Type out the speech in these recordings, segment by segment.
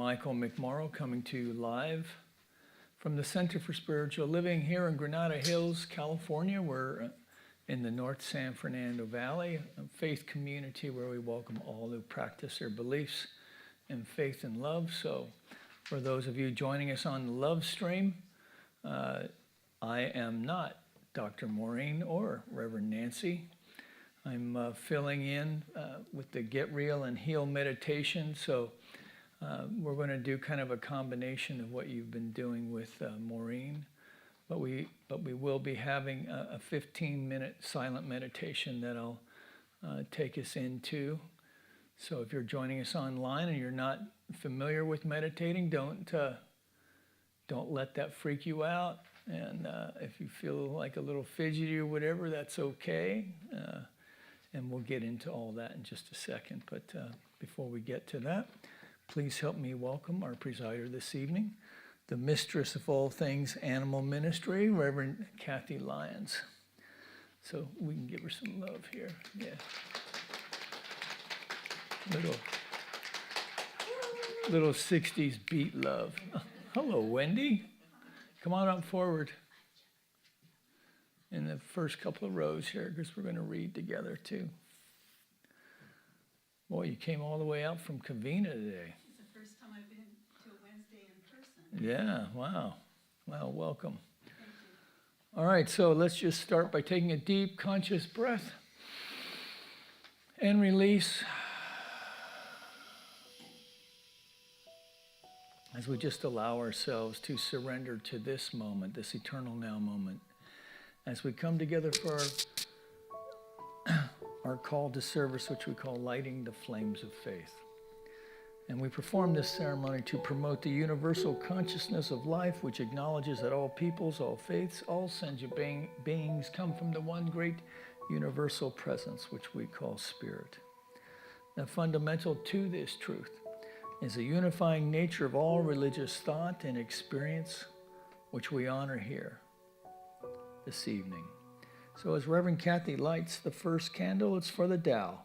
Michael McMorrow coming to you live from the Center for Spiritual Living here in Granada Hills, California. We're in the North San Fernando Valley, a faith community where we welcome all who practice their beliefs in faith and love. So for those of you joining us on the love stream, I am not Dr. Maureen or Reverend Nancy. I'm filling in with the Get Real and Heal meditation. So we're going to do kind of a combination of what you've been doing with Maureen, but we will be having a 15-minute silent meditation that I'll take us into. So if you're joining us online and you're not familiar with meditating, don't let that freak you out. And if you feel like a little fidgety or whatever, that's okay. And we'll get into all that in just a second. But before we get to that, please help me welcome our presider this evening, the mistress of all things animal ministry, Reverend Kathy Lyons. So we can give her some love here. Yeah. Little 60s beat love. Hello, Wendy. Come on up forward in the first couple of rows here, because we're going to read together too. Boy, you came all the way out from Covina today. It's the first time I've been to a Wednesday in person. Yeah, wow. Well, welcome. Thank you. All right, so let's just start by taking a deep, conscious breath and release. As we just allow ourselves to surrender to this moment, this eternal now moment, as we come together for our call to service, which we call lighting the flames of faith. And we perform this ceremony to promote the universal consciousness of life, which acknowledges that all peoples, all faiths, all sentient beings come from the one great universal presence, which we call spirit. Now, fundamental to this truth is the unifying nature of all religious thought and experience, which we honor here this evening. So as Reverend Kathy lights the first candle, it's for the Tao,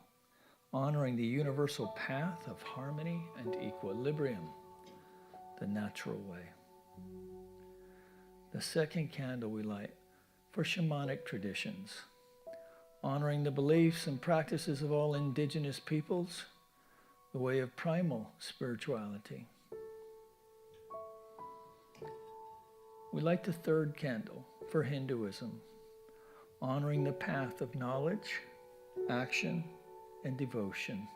honoring the universal path of harmony and equilibrium, the natural way. The second candle we light for shamanic traditions, honoring the beliefs and practices of all indigenous peoples, the way of primal spirituality. We light the third candle for Hinduism, honoring the path of knowledge, action, and devotion.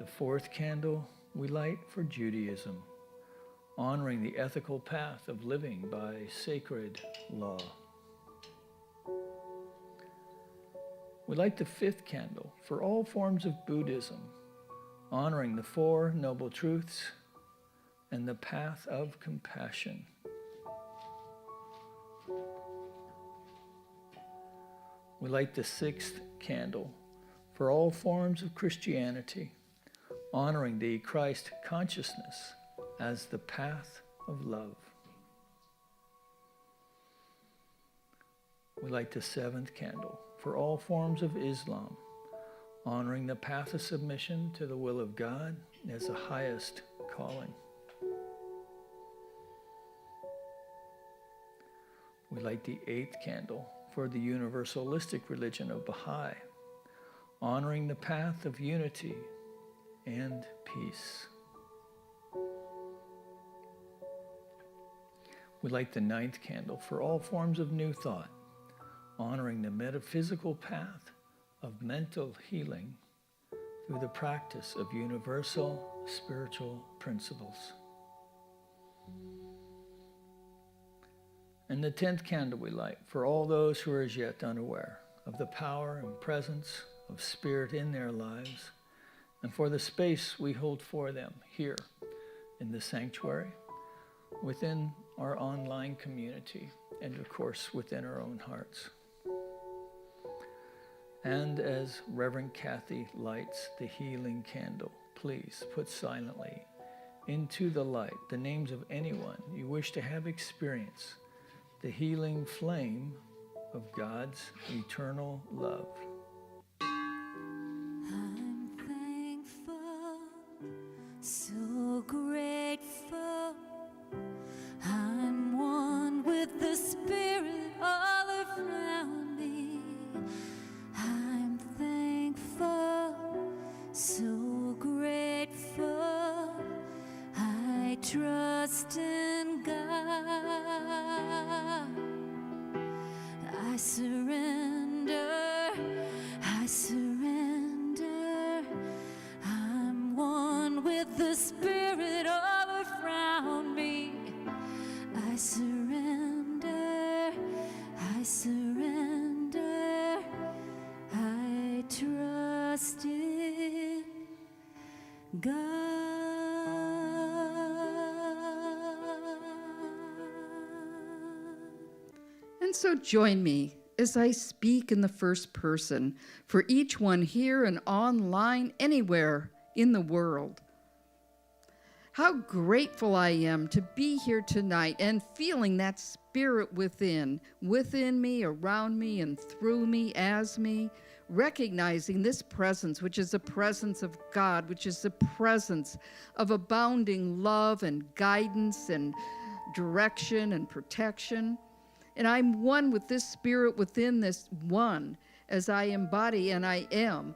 The fourth candle we light for Judaism, honoring the ethical path of living by sacred law. We light the fifth candle for all forms of Buddhism, honoring the Four Noble Truths and the path of compassion. We light the sixth candle for all forms of Christianity, honoring the Christ consciousness as the path of love. We light the seventh candle for all forms of Islam, honoring the path of submission to the will of God as the highest calling. We light the eighth candle for the universalistic religion of Baha'i, honoring the path of unity and peace. We light the ninth candle for all forms of New Thought, honoring the metaphysical path of mental healing through the practice of universal spiritual principles. And the 10th candle we light for all those who are as yet unaware of the power and presence of spirit in their lives, and for the space we hold for them here in the sanctuary, within our online community, and of course within our own hearts. And as Reverend Kathy lights the healing candle, please put silently into the light the names of anyone you wish to have experience the healing flame of God's eternal love. I'm thankful I surrender, I surrender. I'm one with the Spirit all around me. I surrender, I surrender. I trust in God. And so join me as I speak in the first person for each one here and online, anywhere in the world. How grateful I am to be here tonight and feeling that spirit within me, around me, and through me, as me, recognizing this presence, which is the presence of God, which is the presence of abounding love and guidance and direction and protection. And I'm one with this spirit within this one as I embody and I am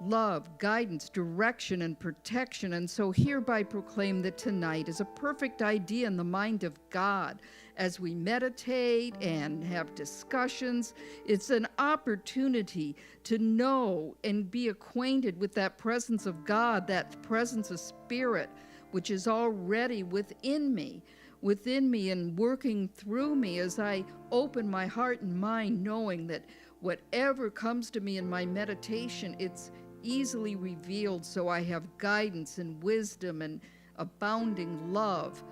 love, guidance, direction, and protection. And so hereby proclaim that tonight is a perfect idea in the mind of God. As we meditate and have discussions, it's an opportunity to know and be acquainted with that presence of God, that presence of spirit, which is already within me and working through me as I open my heart and mind, knowing that whatever comes to me in my meditation, it's easily revealed, so I have guidance and wisdom and abounding love.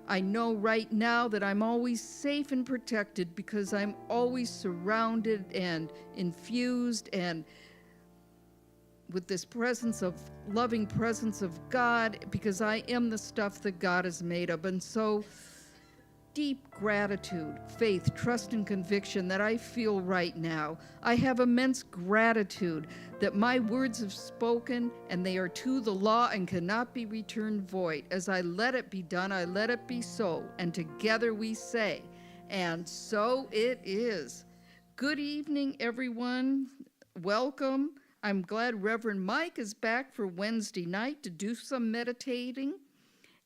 I know right now that I'm always safe and protected because I'm always surrounded and infused and with this presence of loving presence of God, because I am the stuff that God is made of. And so deep gratitude, faith, trust, and conviction that I feel right now. I have immense gratitude that my words have spoken and they are to the law and cannot be returned void. As I let it be done, I let it be so. And together we say, and so it is. Good evening, everyone. Welcome. I'm glad Reverend Mike is back for Wednesday night to do some meditating.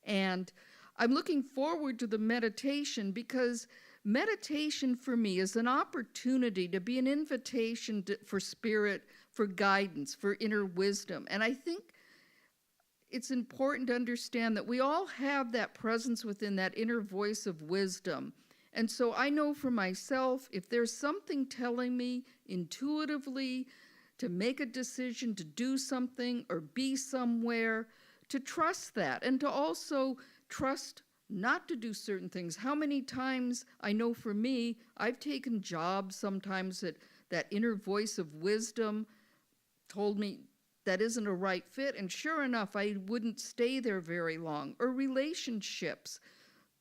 And I'm looking forward to the meditation because meditation for me is an opportunity to be an invitation for spirit, for guidance, for inner wisdom. And I think it's important to understand that we all have that presence within, that inner voice of wisdom. And so I know for myself, if there's something telling me intuitively to make a decision, to do something or be somewhere, to trust that, and to also trust not to do certain things. How many times, I know for me, I've taken jobs sometimes that inner voice of wisdom told me that isn't a right fit, and sure enough, I wouldn't stay there very long. Or relationships.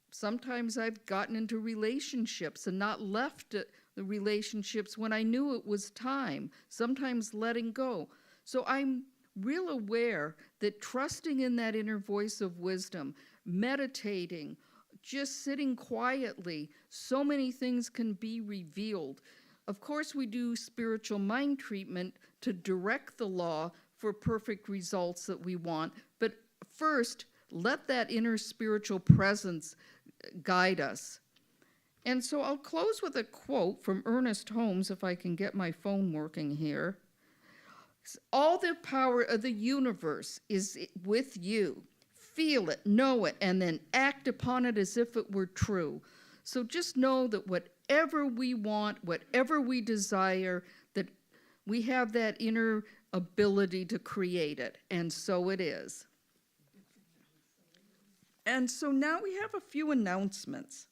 Sometimes I've gotten into relationships and not left the relationships when I knew it was time, sometimes letting go. So I'm real aware that trusting in that inner voice of wisdom, meditating, just sitting quietly, so many things can be revealed. Of course, we do spiritual mind treatment to direct the law for perfect results that we want, but first, let that inner spiritual presence guide us. And so I'll close with a quote from Ernest Holmes, if I can get my phone working here. All the power of the universe is with you. Feel it, know it, and then act upon it as if it were true. So just know that whatever we want, whatever we desire, that we have that inner ability to create it, and so it is. And so now we have a few announcements.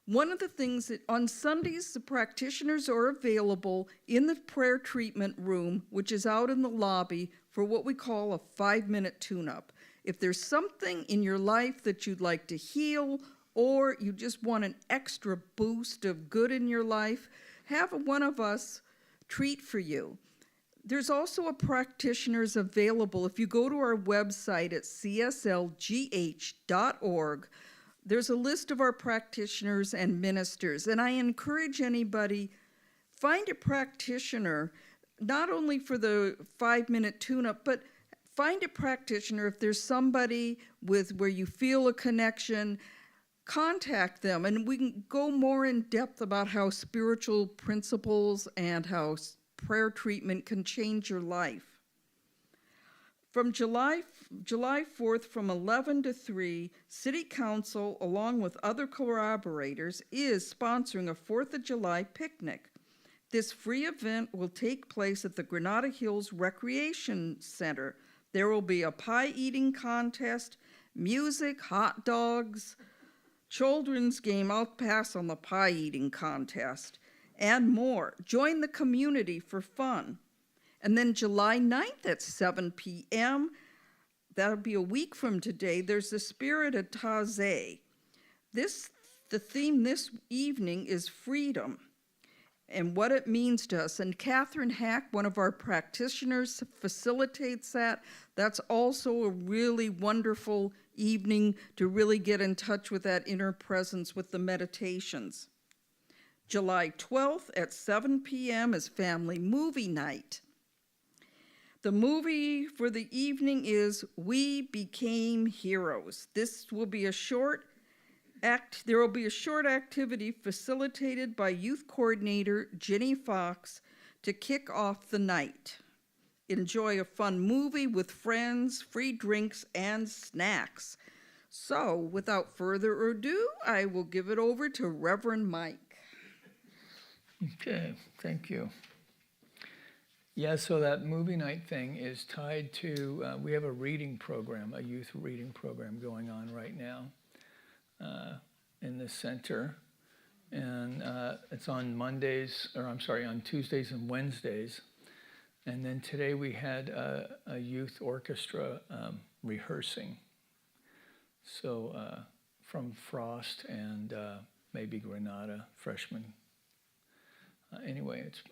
One of the things that on Sundays, the practitioners are available in the prayer treatment room, which is out in the lobby, for what we call a 5-minute tune-up. If there's something in your life that you'd like to heal, or you just want an extra boost of good in your life, have one of us treat for you. There's also a practitioners available. If you go to our website at cslgh.org, there's a list of our practitioners and ministers. And I encourage anybody, find a practitioner, not only for the 5-minute tune-up, but find a practitioner if there's somebody with where you feel a connection. contact them and we can go more in depth about how spiritual principles and how prayer treatment can change your life. From July 4th from 11 to 3, City Council, along with other collaborators, is sponsoring a 4th of July picnic. This free event will take place at the Granada Hills Recreation Center. There will be a pie eating contest, music, hot dogs, children's game. I'll pass on the pie eating contest, and more. Join the community for fun. And then July 9th at 7 p.m., that'll be a week from today, there's the Spirit of Taizé. The theme this evening is freedom and what it means to us. And Catherine Hack, one of our practitioners, facilitates that. That's also a really wonderful evening to really get in touch with that inner presence with the meditations. July 12th at 7 p.m. is Family Movie Night. The movie for the evening is We Became Heroes. This will be a short there will be a short activity facilitated by youth coordinator Jenny Fox to kick off the night. Enjoy a fun movie with friends, free drinks, and snacks. So, without further ado, I will give it over to Reverend Mike. Okay, thank you. Yeah, so that movie night thing is tied to, we have a reading program, a youth reading program going on right now in the center. And it's on on Tuesdays and Wednesdays. And then today we had a youth orchestra rehearsing. So from Frost and maybe Granada, freshmen. Anyway, it's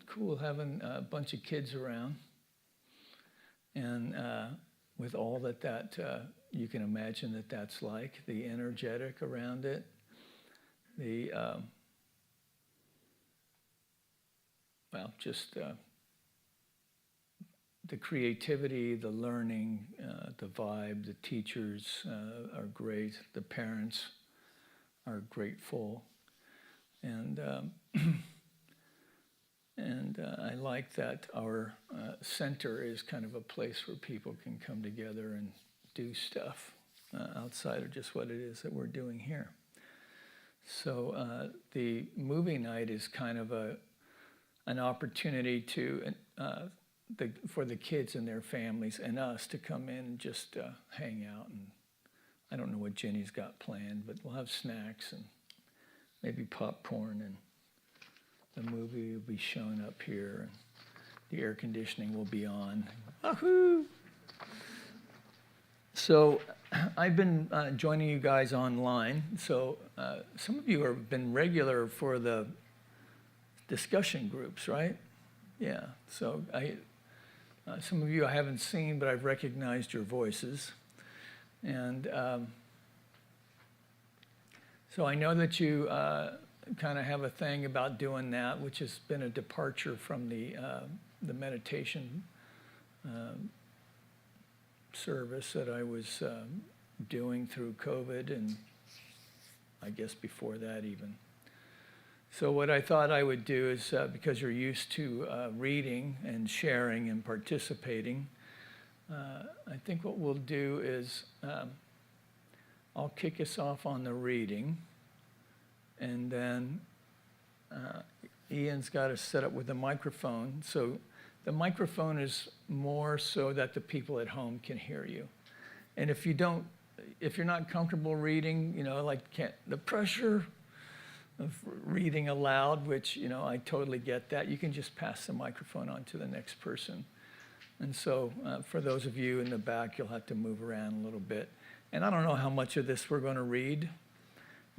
cool having a bunch of kids around, and with all that you can imagine that's like, the energetic around it, the the creativity, the learning, the vibe. The teachers are great. The parents are grateful, and I like that our center is kind of a place where people can come together and do stuff outside of just what it is that we're doing here. So the movie night is kind of an opportunity for the kids and their families and us to come in and just hang out. And I don't know what Jenny's got planned, but we'll have snacks and maybe popcorn, and the movie will be shown up here, and the air conditioning will be on. Wahoo! So I've been joining you guys online. So some of you have been regular for the discussion groups, right? Yeah. So some of you I haven't seen, but I've recognized your voices. And so I know that you kind of have a thing about doing that, which has been a departure from the meditation service that I was doing through COVID, and I guess before that even. So what I thought I would do is, because you're used to reading and sharing and participating, I think what we'll do is I'll kick us off on the reading, and then Ian's got us set up with a microphone. So the microphone is more so that the people at home can hear you. And if you're not comfortable reading, the pressure of reading aloud, which, I totally get that, you can just pass the microphone on to the next person. And so for those of you in the back, you'll have to move around a little bit. And I don't know how much of this we're going to read,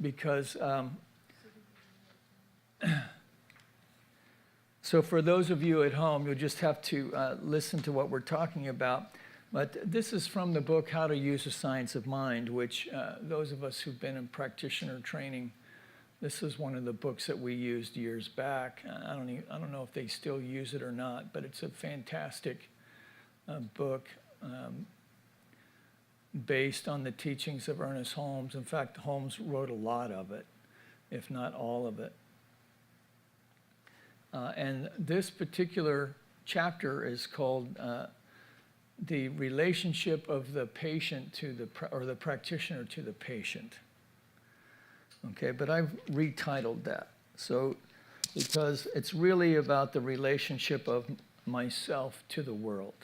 because so for those of you at home, you'll just have to listen to what we're talking about. But this is from the book, How to Use the Science of Mind, which those of us who've been in practitioner training, this is one of the books that we used years back. I don't know if they still use it or not, but it's a fantastic book. based on the teachings of Ernest Holmes. In fact, Holmes wrote a lot of it, if not all of it. And this particular chapter is called the relationship of the patient to the practitioner to the patient. Okay, but I've retitled that. So, because it's really about the relationship of myself to the world.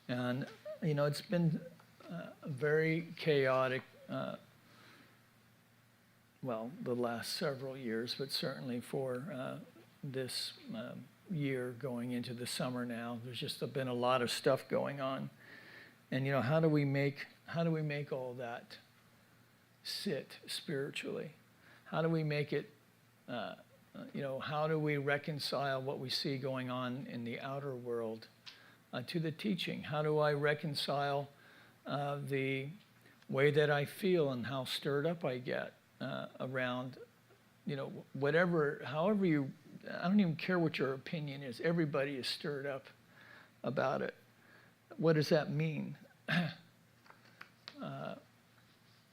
And, you know, it's been very chaotic, well, the last several years, but certainly for this year going into the summer now. There's just been a lot of stuff going on. And, you know, how do we make all that sit spiritually? How do we make it, you know, how do we reconcile what we see going on in the outer world to the teaching? How do I reconcile the way that I feel and how stirred up I get around, you know, however you, I don't even care what your opinion is. Everybody is stirred up about it. What does that mean?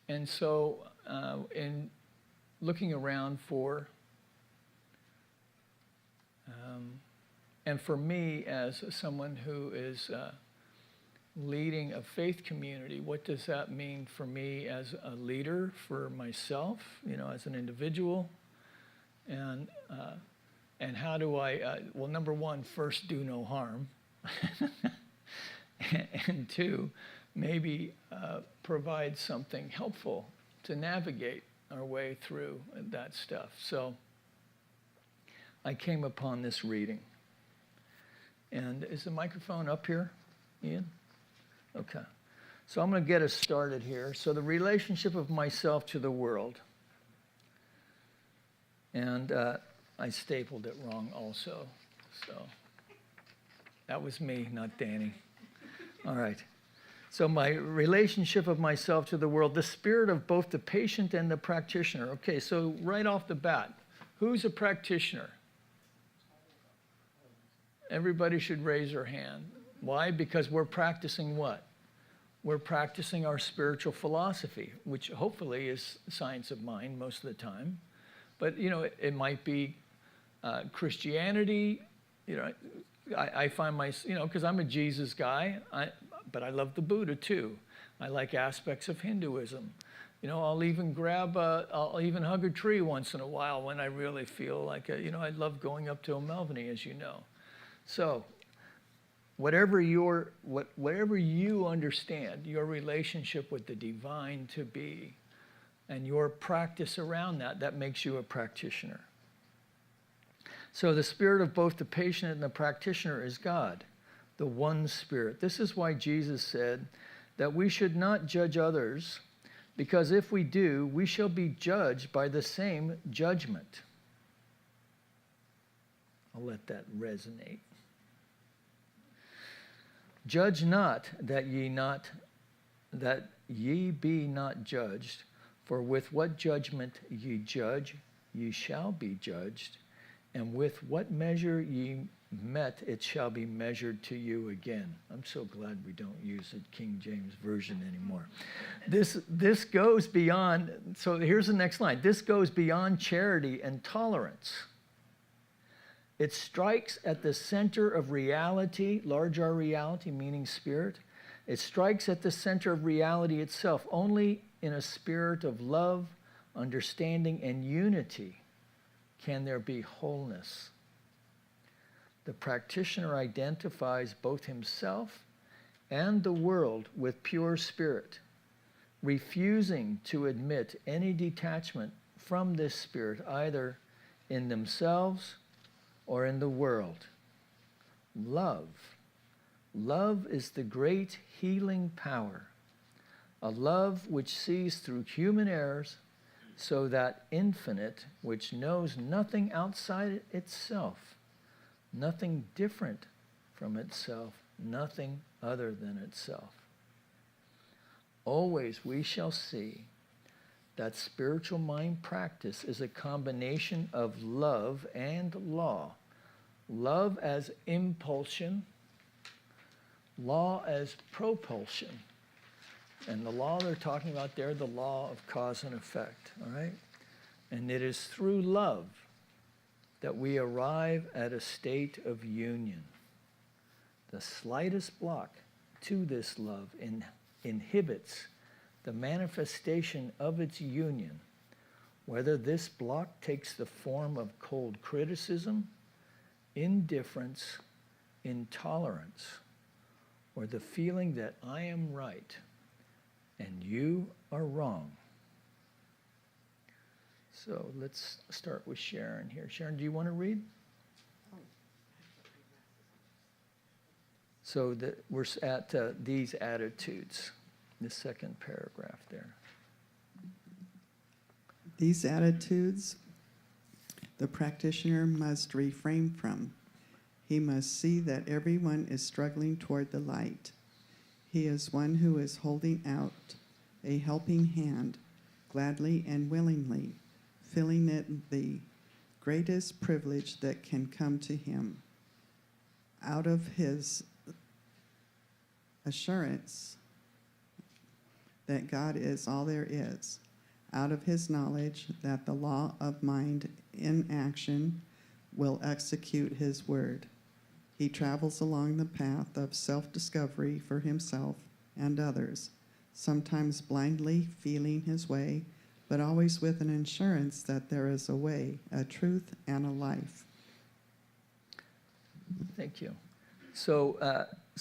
And so in looking around for, and for me as someone who is leading a faith community, what does that mean for me as a leader, for myself, you know, as an individual? And how do I, well, number one, first, do no harm. And two, maybe provide something helpful to navigate our way through that stuff. So I came upon this reading. And is the microphone up here, Ian? Okay. So I'm going to get us started here. So the relationship of myself to the world. And I stapled it wrong also. So that was me, not Danny. All right. So my relationship of myself to the world, the spirit of both the patient and the practitioner. Okay, so right off the bat, who's a practitioner? Everybody should raise their hand. Why? Because we're practicing what? We're practicing our spiritual philosophy, which hopefully is science of mind most of the time. But, you know, it might be Christianity. You know, I find you know, because I'm a Jesus guy, but I love the Buddha too. I like aspects of Hinduism. You know, I'll even hug a tree once in a while when I really feel like, you know, I love going up to a Melviny, as you know. So, whatever you understand, your relationship with the divine to be, and your practice around that makes you a practitioner. So the spirit of both the patient and the practitioner is God, the one spirit. This is why Jesus said that we should not judge others, because if we do, we shall be judged by the same judgment. I'll let that resonate. Judge not that ye be not judged, for with what judgment ye judge, ye shall be judged, and with what measure ye met, it shall be measured to you again. I'm so glad we don't use the King James Version anymore. This goes beyond, so here's the next line. This goes beyond charity and tolerance. It strikes at the center of reality, large R reality, meaning spirit. It strikes at the center of reality itself. Only in a spirit of love, understanding, and unity can there be wholeness. The practitioner identifies both himself and the world with pure spirit, refusing to admit any detachment from this spirit, either in themselves or in the world. Love is the great healing power, a love which sees through human errors, so that infinite, which knows nothing outside itself, nothing different from itself, nothing other than itself. Always we shall see that spiritual mind practice is a combination of love and law. Love as impulsion, law as propulsion. And the law they're talking about there, the law of cause and effect, all right? And it is through love that we arrive at a state of union. The slightest block to this love inhibits the manifestation of its union, whether this block takes the form of cold criticism, indifference, intolerance, or the feeling that I am right and you are wrong. So let's start with Sharon here. Sharon, do you want to read? So we're at these attitudes, the second paragraph there. These attitudes the practitioner must refrain from. He must see that everyone is struggling toward the light. He is one who is holding out a helping hand, gladly and willingly, feeling it the greatest privilege that can come to him. Out of his assurance that God is all there is, out of his knowledge that the law of mind in action will execute his word. He travels along the path of self-discovery for himself and others, sometimes blindly feeling his way, but always with an assurance that there is a way, a truth, and a life. Thank you. So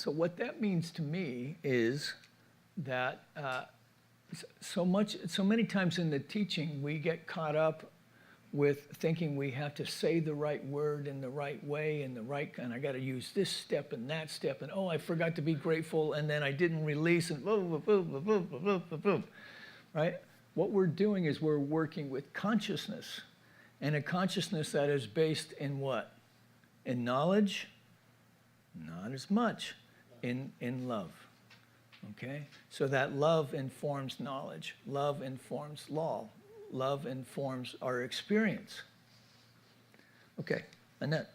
what that means to me is that so many times in the teaching we get caught up with thinking we have to say the right word in the right way and I got to use this step and that step and I forgot to be grateful and then I didn't release and boom, boom, boom, boom, boom, boom, boom, right? What we're doing is we're working with consciousness, and a consciousness that is based in what? In knowledge? Not as much. In love. Okay? So that love informs knowledge. Love informs law. Love informs our experience. Okay, Annette.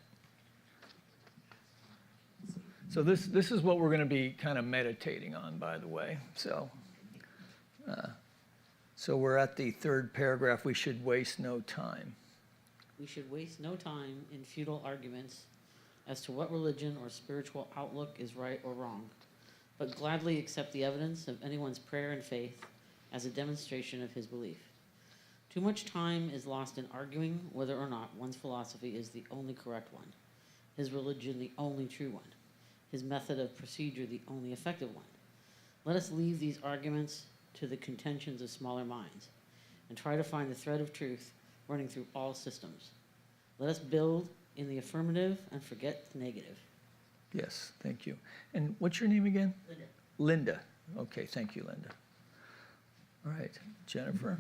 So this is what we're going to be kind of meditating on, by the way. So we're at the third paragraph. We should waste no time. We should waste no time in futile arguments as to what religion or spiritual outlook is right or wrong, but gladly accept the evidence of anyone's prayer and faith as a demonstration of his belief. Too much time is lost in arguing whether or not one's philosophy is the only correct one, his religion the only true one, his method of procedure the only effective one. Let us leave these arguments to the contentions of smaller minds and try to find the thread of truth running through all systems. Let us build in the affirmative and forget the negative. Yes, thank you. And what's your name again? Linda. Linda. Okay, thank you, Linda. All right, Jennifer.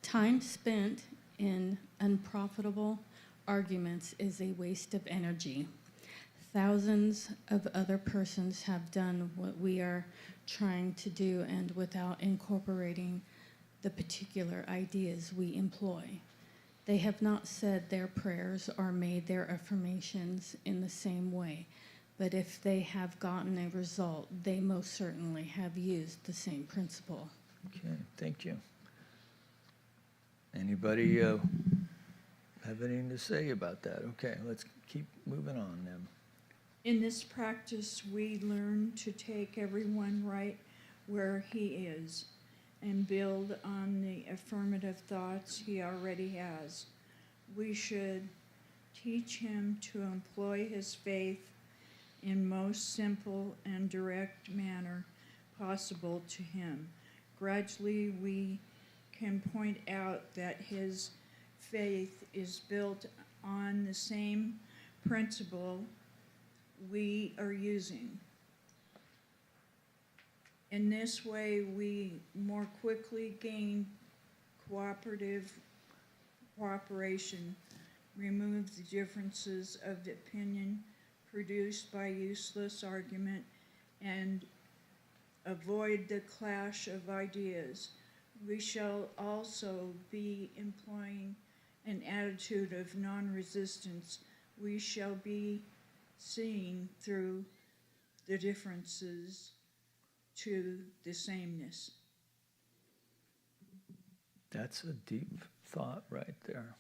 Time spent in unprofitable arguments is a waste of energy. Thousands of other persons have done what we are trying to do, and without incorporating the particular ideas we employ. They have not said their prayers or made their affirmations in the same way, but if they have gotten a result, they most certainly have used the same principle. Okay, thank you. Anybody have anything to say about that? Okay, let's keep moving on then. In this practice, we learn to take everyone right where he is and build on the affirmative thoughts he already has. We should teach him to employ his faith in most simple and direct manner possible to him. Gradually, we can point out that his faith is built on the same principle we are using. In this way, we more quickly gain cooperation, remove the differences of opinion produced by useless argument, and avoid the clash of ideas. We shall also be employing an attitude of non-resistance. We shall be seeing through the differences to the sameness. That's a deep thought right there.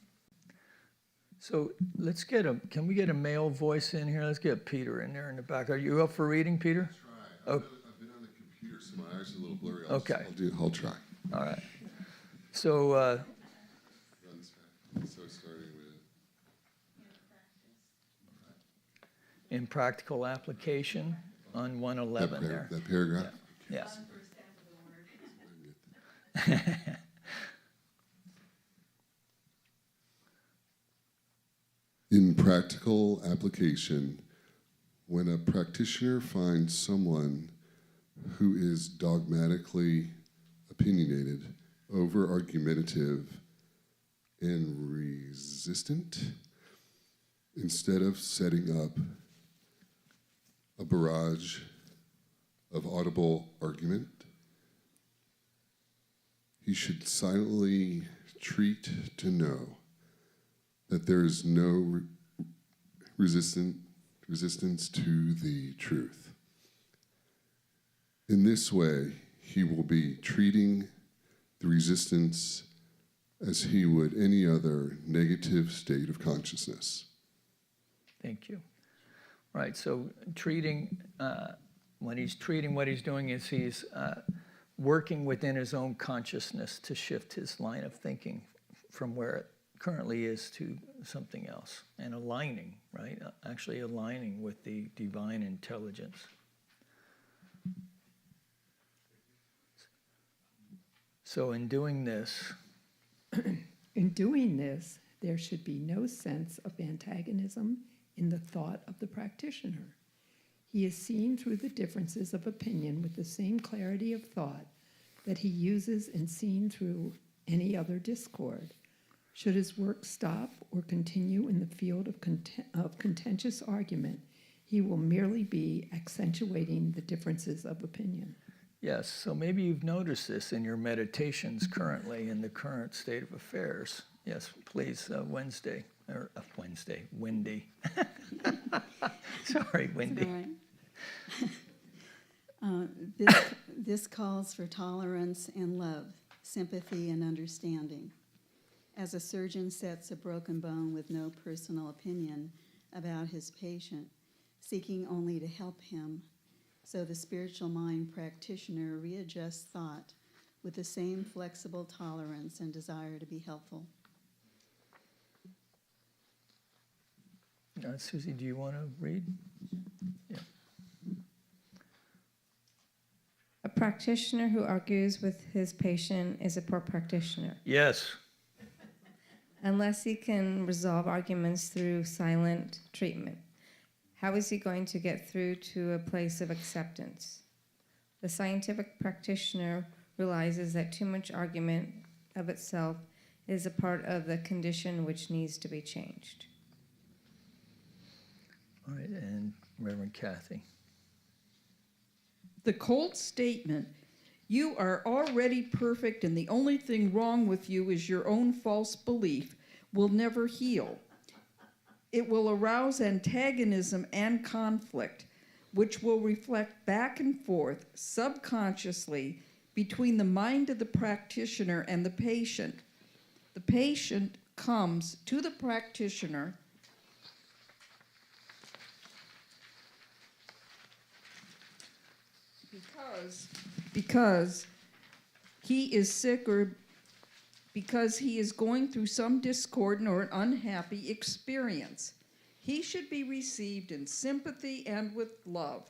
So let's can we get a male voice in here? Let's get Peter in there in the back. Are you up for reading, Peter? Try. Oh. I've been on the computer, so my eyes are a little blurry. Okay. I'll try. All right. So, Run this back. So starting with in practical application on 111 there. that paragraph. Yeah. In practical application, when a practitioner finds someone who is dogmatically opinionated, over-argumentative, and resistant, instead of setting up a barrage of audible argument, he should silently treat to know that there is no resistance to the truth. In this way, he will be treating the resistance as he would any other negative state of consciousness. Thank you. Right, so treating, when he's treating, what he's doing is he's working within his own consciousness to shift his line of thinking from where it currently is to something else, and aligning, right? Actually aligning with the divine intelligence. So in doing this, there should be no sense of antagonism in the thought of the practitioner. He is seen through the differences of opinion with the same clarity of thought that he uses in seeing through any other discord. Should his work stop or continue in the field of contentious argument, he will merely be accentuating the differences of opinion. yes, so maybe you've noticed this in your meditations currently in the current state of affairs. Yes, please, Wendy. Sorry, Wendy. All right. This calls for tolerance and love, sympathy and understanding. As a surgeon sets a broken bone with no personal opinion about his patient, seeking only to help him, so the spiritual mind practitioner readjusts thought with the same flexible tolerance and desire to be helpful. Susie, do you want to read? Yeah. A practitioner who argues with his patient is a poor practitioner, Yes. unless he can resolve arguments through silent treatment. How is he going to get through to a place of acceptance? The scientific practitioner realizes that too much argument of itself is a part of the condition which needs to be changed. All right, and Reverend Kathy. The cold statement, "You are already perfect and the only thing wrong with you is your own false belief," will never heal. It will arouse antagonism and conflict, which will reflect back and forth subconsciously between the mind of the practitioner and the patient. The patient comes to the practitioner because he is sick or because he is going through some discord or an unhappy experience. He should be received in sympathy and with love,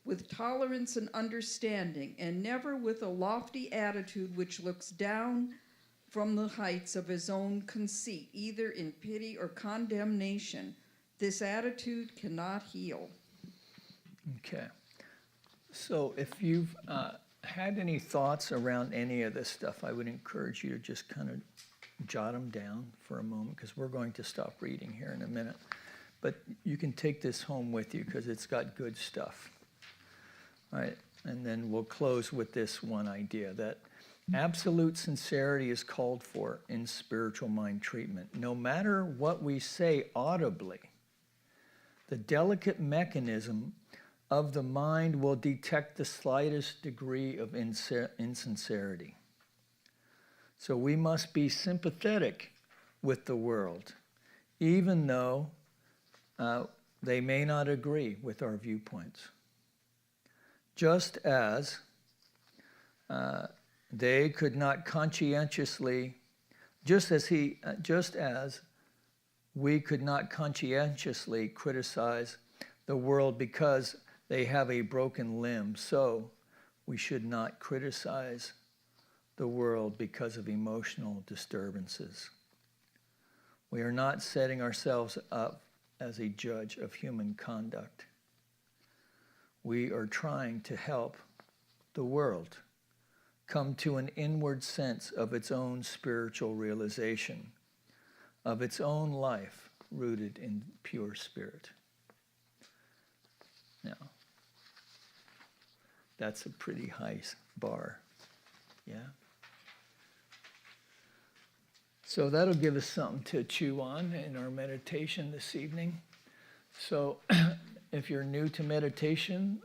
with tolerance and understanding, and never with a lofty attitude which looks down from the heights of his own conceit, either in pity or condemnation. This attitude cannot heal. Okay. So if you've had any thoughts around any of this stuff, I would encourage you to just kind of jot them down for a moment, because we're going to stop reading here in a minute. But you can take this home with you because it's got good stuff. All right, and then we'll close with this one idea, that absolute sincerity is called for in spiritual mind treatment. No matter what we say audibly, the delicate mechanism of the mind will detect the slightest degree of insincerity. So we must be sympathetic with the world, even though they may not agree with our viewpoints. Just as they could not conscientiously, just as we could not conscientiously criticize the world because they have a broken limb, so we should not criticize the world because of emotional disturbances. We are not setting ourselves up as a judge of human conduct. We are trying to help the world come to an inward sense of its own spiritual realization, of its own life rooted in pure spirit. Now, that's a pretty high bar, yeah? So that'll give us something to chew on in our meditation this evening. So if you're new to meditation,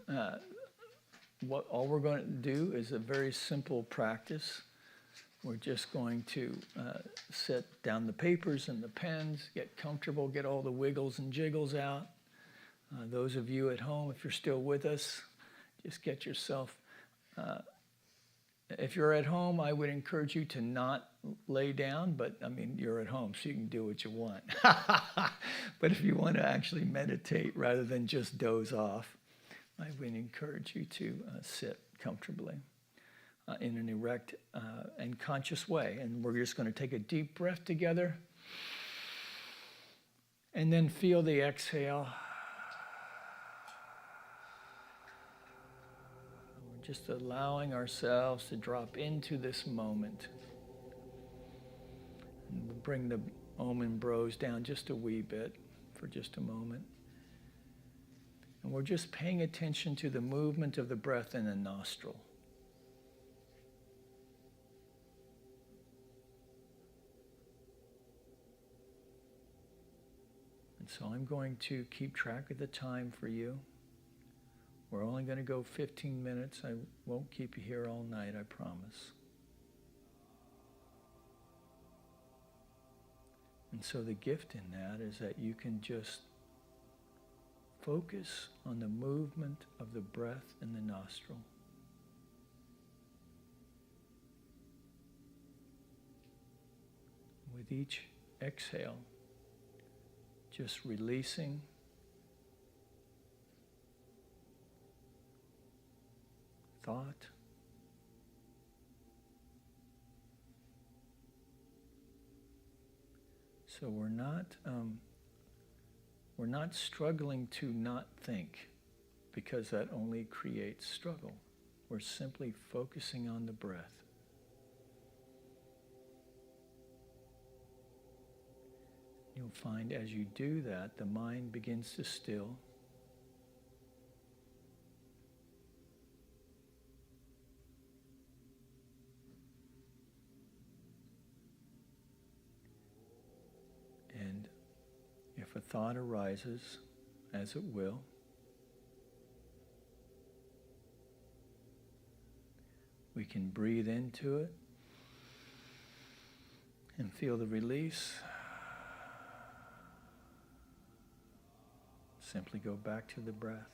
all we're going to do is a very simple practice. We're just going to set down the papers and the pens, get comfortable, get all the wiggles and jiggles out. Those of you at home, if you're still with us, just get yourself, if you're at home, I would encourage you to not lay down, but I mean, you're at home, so you can do what you want. But if you want to actually meditate rather than just doze off, I would encourage you to sit comfortably in an erect and conscious way. And we're just going to take a deep breath together and then feel the exhale. We're just allowing ourselves to drop into this moment. And we'll bring the Om and Bros down just a wee bit for just a moment. And we're just paying attention to the movement of the breath in the nostril. And so I'm going to keep track of the time for you. We're only going to go 15 minutes. I won't keep you here all night, I promise. And so the gift in that is that you can just focus on the movement of the breath in the nostril. With each exhale, just releasing thought, so we're not struggling to not think, because that only creates struggle. We're simply focusing on the breath. You'll find as you do that, the mind begins to still. And if a thought arises, as it will, we can breathe into it and feel the release. Simply go back to the breath.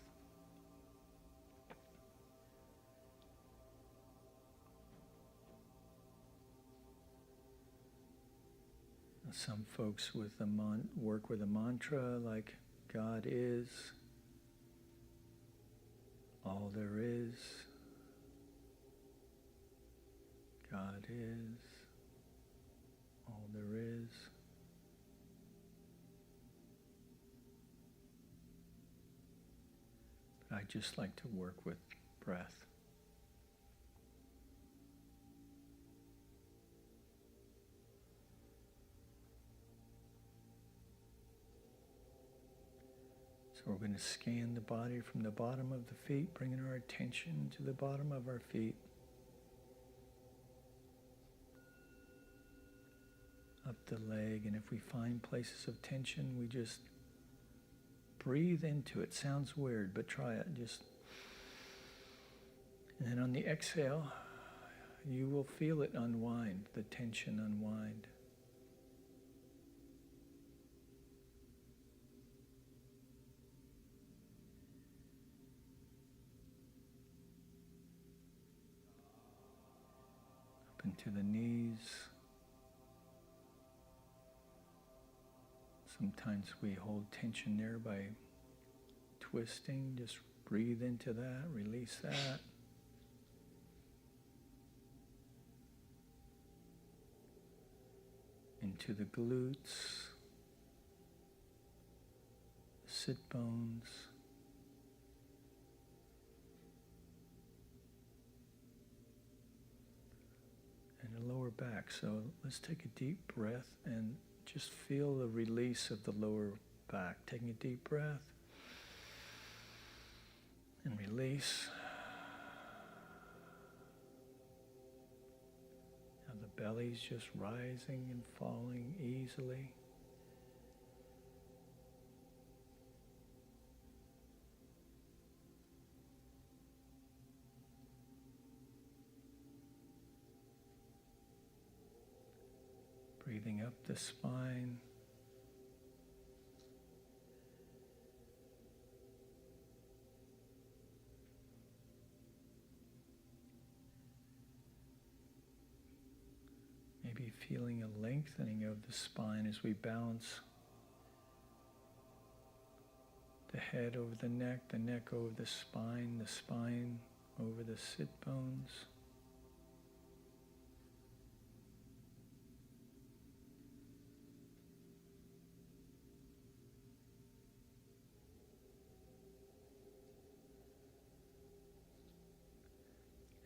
Some folks work with a mantra like, God is, all there is, God is, all there is. But I just like to work with breath. So we're going to scan the body from the bottom of the feet, bringing our attention to the bottom of our feet, up the leg, and if we find places of tension, we just breathe into it. Sounds weird, but try it. And then on the exhale, you will feel it unwind, the tension unwind. Up into the knees. Sometimes we hold tension there by twisting. Just breathe into that, release that. Into the glutes, sit bones, and the lower back. So let's take a deep breath and just feel the release of the lower back. Taking a deep breath and release. Now the belly's just rising and falling easily. Breathing up the spine. Maybe feeling a lengthening of the spine as we bounce the head over the neck over the spine over the sit bones.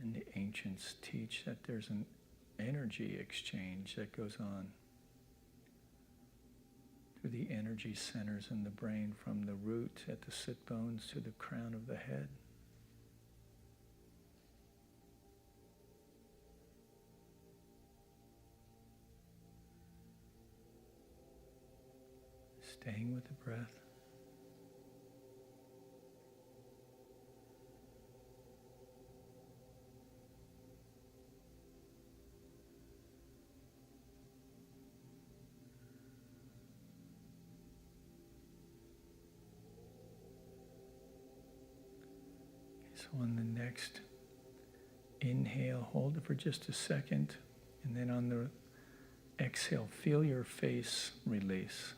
And the ancients teach that there's an energy exchange that goes on through the energy centers in the brain, from the root at the sit bones to the crown of the head. Staying with the breath. So on the next inhale, hold it for just a second, and then on the exhale, feel your face release.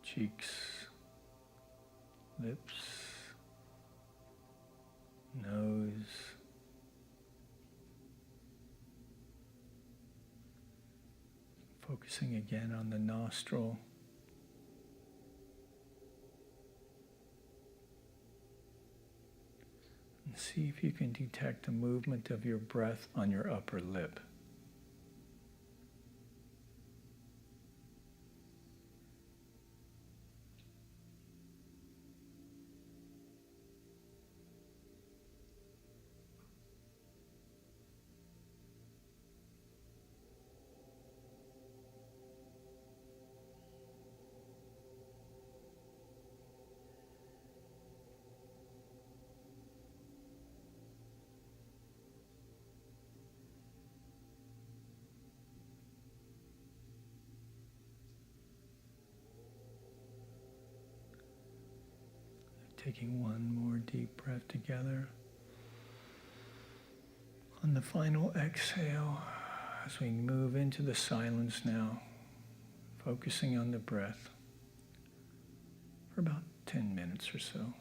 Cheeks, lips, nose, focusing again on the nostril. And see if you can detect the movement of your breath on your upper lip. Taking one more deep breath together. On the final exhale, as we move into the silence now, focusing on the breath for about 10 minutes or so.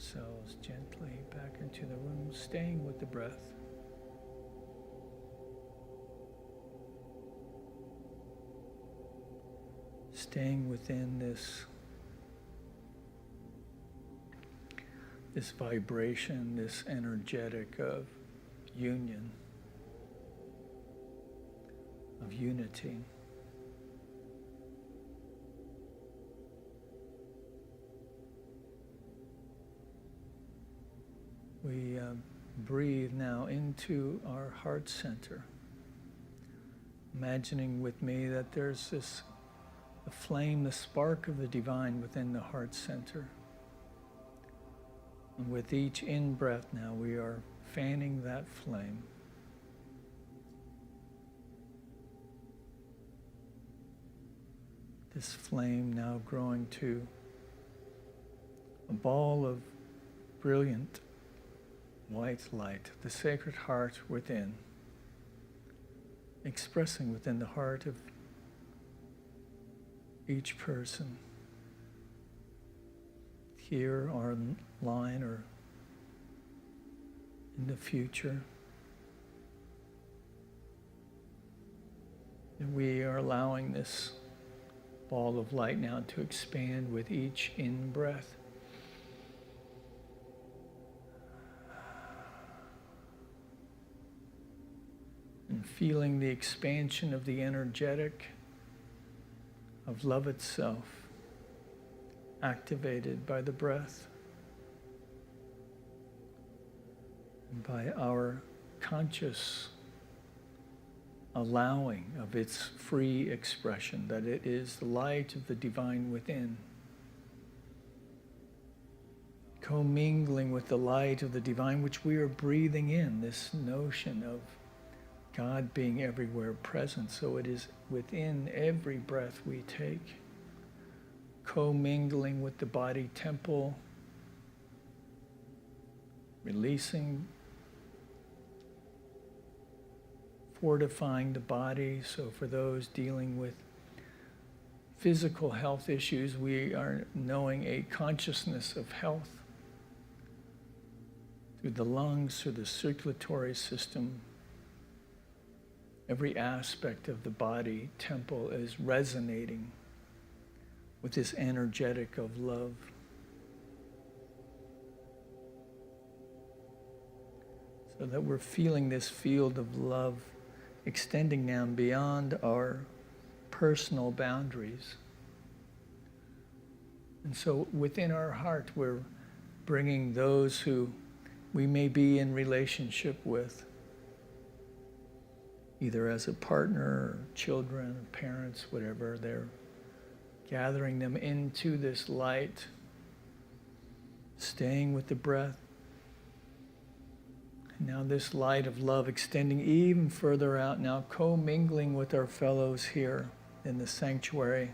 ourselves gently back into the room, staying with the breath. Staying within this vibration, this energetic of union, of unity. We breathe now into our heart center, imagining with me that there's the flame, the spark of the divine within the heart center. And with each in-breath now, we are fanning that flame. This flame now growing to a ball of brilliant white light, the Sacred Heart within, expressing within the heart of each person here or online or in the future. And we are allowing this ball of light now to expand with each in-breath. And feeling the expansion of the energetic of love itself, activated by the breath, and by our conscious allowing of its free expression, that it is the light of the divine within, commingling with the light of the divine which we are breathing in, this notion of God being everywhere present. So it is within every breath we take, commingling with the body temple, releasing, fortifying the body. So for those dealing with physical health issues, we are knowing a consciousness of health through the lungs, through the circulatory system. Every aspect of the body temple is resonating with this energetic of love. So that we're feeling this field of love extending now beyond our personal boundaries. And so within our heart, we're bringing those who we may be in relationship with, either as a partner, or children, or parents, whatever. They're gathering them into this light, staying with the breath. And now this light of love extending even further out, now commingling with our fellows here in the sanctuary,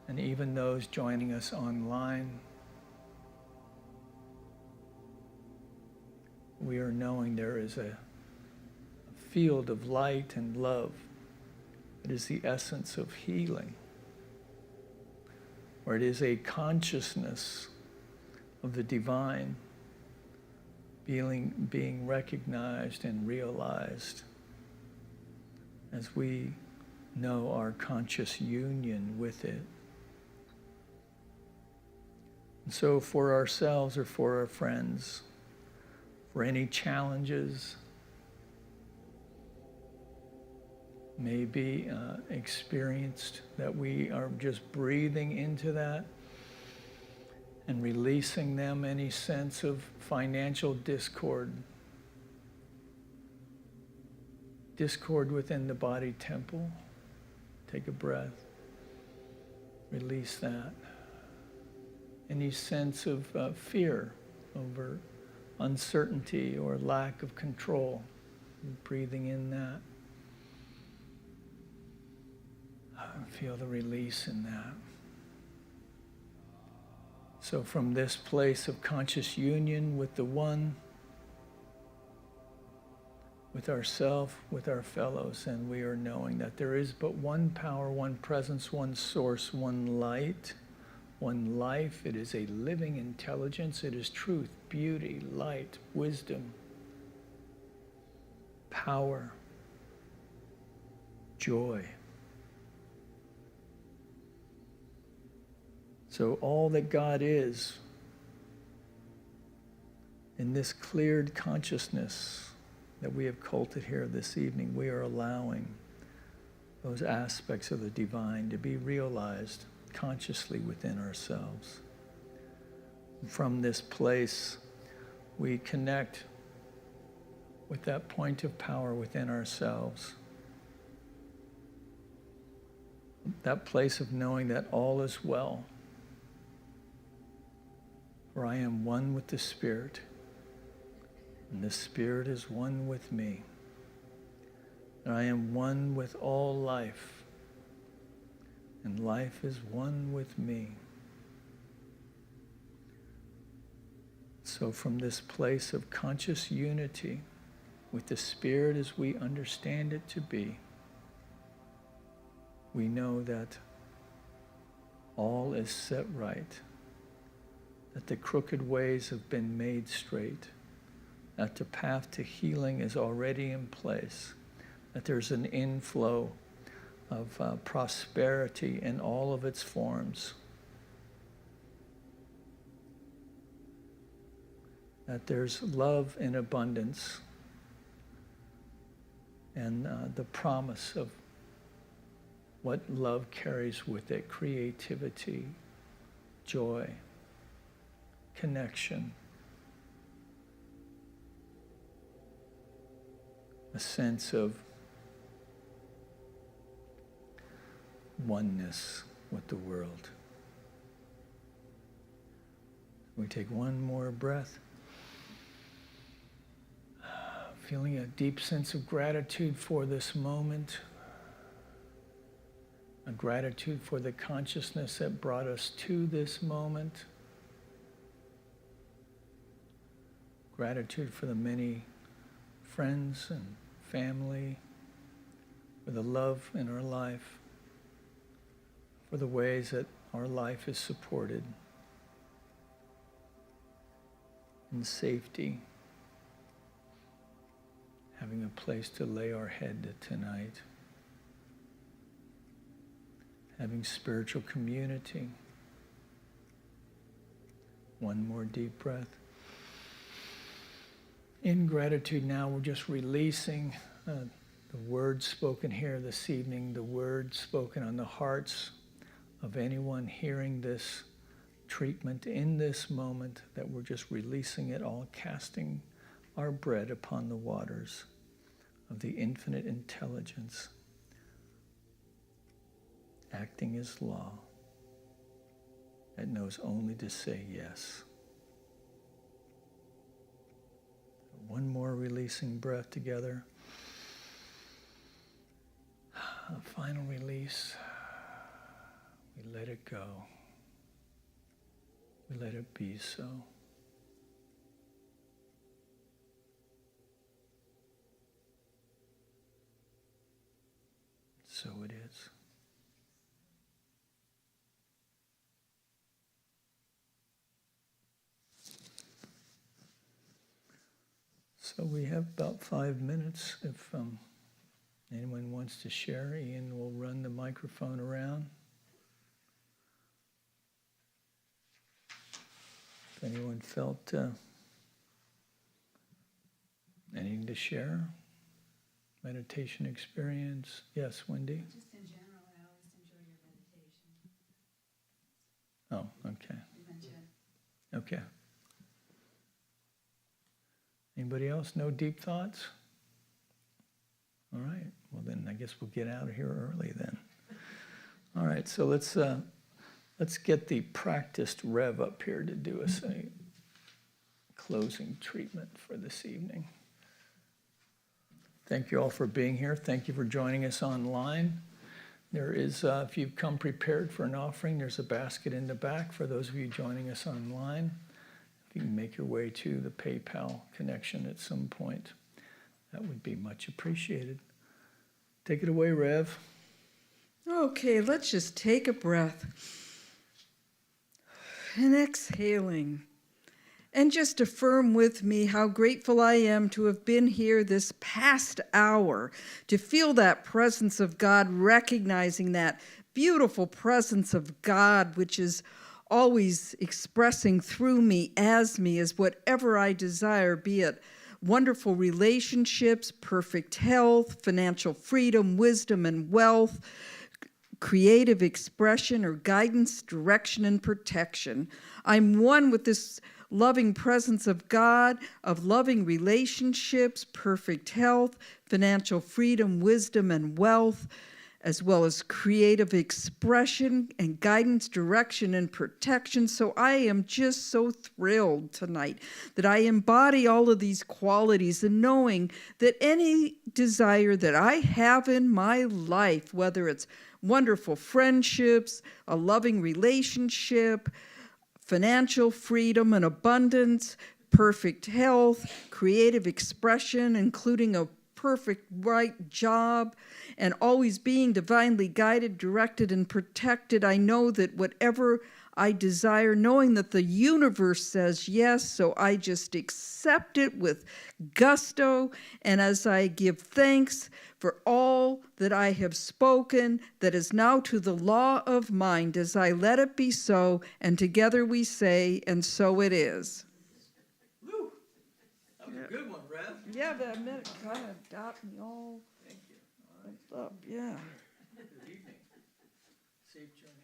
and even those joining us online. We are knowing there is a field of light and love. It is the essence of healing, or it is a consciousness of the divine being recognized and realized as we know our conscious union with it. And so for ourselves or for our friends, for any challenges may be experienced, that we are just breathing into that and releasing them, any sense of financial discord within the body temple. Take a breath, release that. Any sense of fear over uncertainty or lack of control, breathing in that. Feel the release in that. So from this place of conscious union with the one, with ourself, with our fellows, and we are knowing that there is but one power, one presence, one source, one light, one life. It is a living intelligence. It is truth, beauty, light, wisdom, power, joy. So all that God is in this cleared consciousness that we have cultivated here this evening, we are allowing those aspects of the divine to be realized consciously within ourselves. From this place, we connect with that point of power within ourselves. That place of knowing that all is well. For I am one with the Spirit, and the Spirit is one with me. And I am one with all life, and life is one with me. So from this place of conscious unity with the Spirit as we understand it to be, we know that all is set right, that the crooked ways have been made straight, that the path to healing is already in place, that there's an inflow of prosperity in all of its forms, that there's love in abundance, and the promise of what love carries with it: creativity, joy, connection, a sense of oneness with the world. We take one more breath, feeling a deep sense of gratitude for this moment, a gratitude for the consciousness that brought us to this moment, gratitude for the many friends and family, for the love in our life, for the ways that our life is supported in safety, having a place to lay our head tonight, having spiritual community. One more deep breath. In gratitude now, we're just releasing the words spoken here this evening, the words spoken on the hearts of anyone hearing this treatment in this moment, that we're just releasing it all, casting our bread upon the waters of the infinite intelligence, acting as law, that knows only to say yes. One more releasing breath together. A final release. We let it go. We let it be so. So it is. So we have about 5 minutes. If anyone wants to share, Ian will run the microphone around. If anyone felt anything to share, meditation experience. Yes, Wendy? Just in general, I always enjoy your meditation. Oh, okay. You mentioned. Okay. Anybody else? No deep thoughts? All right. Well, then I guess we'll get out of here early then. All right. So let's get the practiced Rev up here to do us a closing treatment for this evening. Thank you all for being here. Thank you for joining us online. There is, if you've come prepared for an offering, there's a basket in the back for those of you joining us online. If you can make your way to the PayPal connection at some point, that would be much appreciated. Take it away, Rev. Okay, let's just take a breath and exhaling. And just affirm with me how grateful I am to have been here this past hour, to feel that presence of God, recognizing that beautiful presence of God, which is always expressing through me as whatever I desire, be it wonderful relationships, perfect health, financial freedom, wisdom and wealth, creative expression or guidance, direction, and protection. I'm one with this loving presence of God, of loving relationships, perfect health, financial freedom, wisdom, and wealth, as well as creative expression and guidance, direction, and protection. So I am just so thrilled tonight that I embody all of these qualities, and knowing that any desire that I have in my life, whether it's wonderful friendships, a loving relationship, financial freedom and abundance, perfect health, creative expression, including a perfect right job, and always being divinely guided, directed, and protected. I know that whatever I desire, knowing that the universe says yes, so I just accept it with gusto. And as I give thanks for all that I have spoken, that is now to the law of mind, as I let it be so, and together we say, and so it is. Woo! That was a good one, Rev. Yeah, that minute kind of got me all Thank you. All right. up, yeah. Good evening. Safe journey.